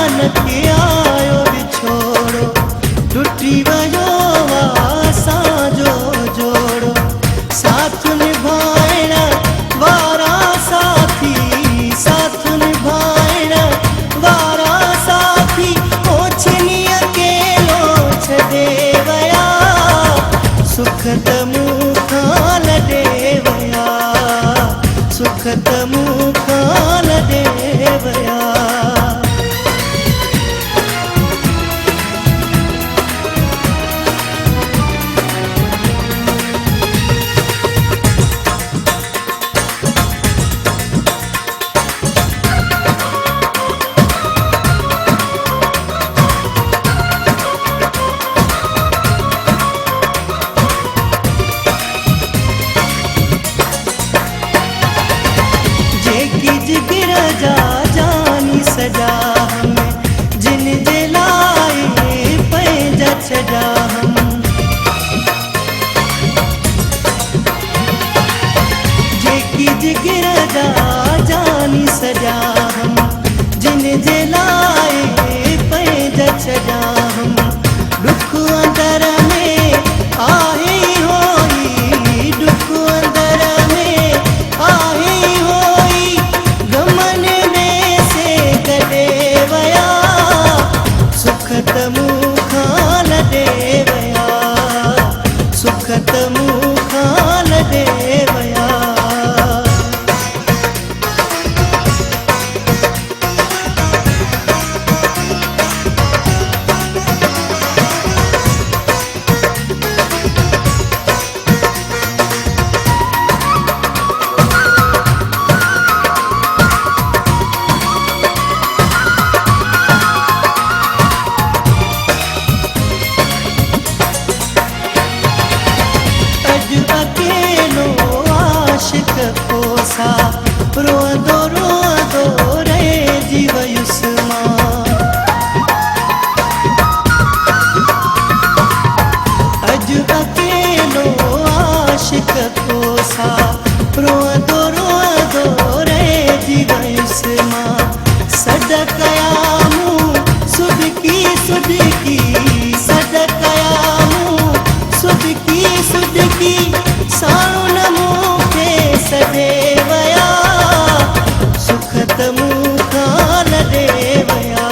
नानक आयो विछोड़ो, टुटी वयो असांजो जोड़ो। साथ निभाइण वारा साथी, साथ निभाइण वारा साथी, ओछनी अकेलो छॾे वया, सुख त मूंखां लॾे वया, सुख त मूंखां लॾे वया। जिगर जा जानी सजा हमें, जिन जे लाए पंहिंजा छॾा हम। जेकी जिगर जा जानी सजा हम, जिन जे लाए पंहिंजा छॾा हम। दुख अंदर में आहे होई, दुख अंदर में आहे होई, गमन में से गॾे वया, सुख त मूंखां लॾे वया, सुख त मूंखां लॾे वया। अकेलो आशिक कोसा, रोअंदो रोअंदो रहिजी वयुसि मां। अॼु अकेलो आशिक कोसा, रोअंदो रोअंदो रहिजी वयुसि मां। सॾ कया मूं सुॾकी सुॾकी, सॾ कया मूं सुॾकी सुॾकी, साउन मूंखे सॾे वया, सुख त मूंखां लॾे वया,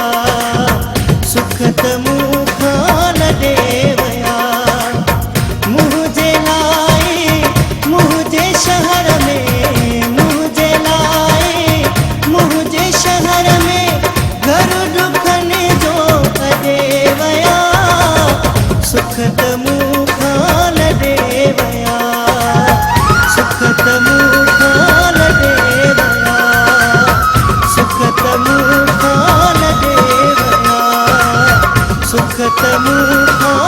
सुख त मूंखां लॾे वया। मुंहिंजे लाइ मुंहिंजे शहर में, मुंहिंजे लाइ मुंहिंजे शहर में, घर दुखनि जो कढे वया, सुख त मूंखां लॾे वया, सुख त मूंखां लॾे वया, सुख त मूंखां लॾे वया, सुख त मूंखां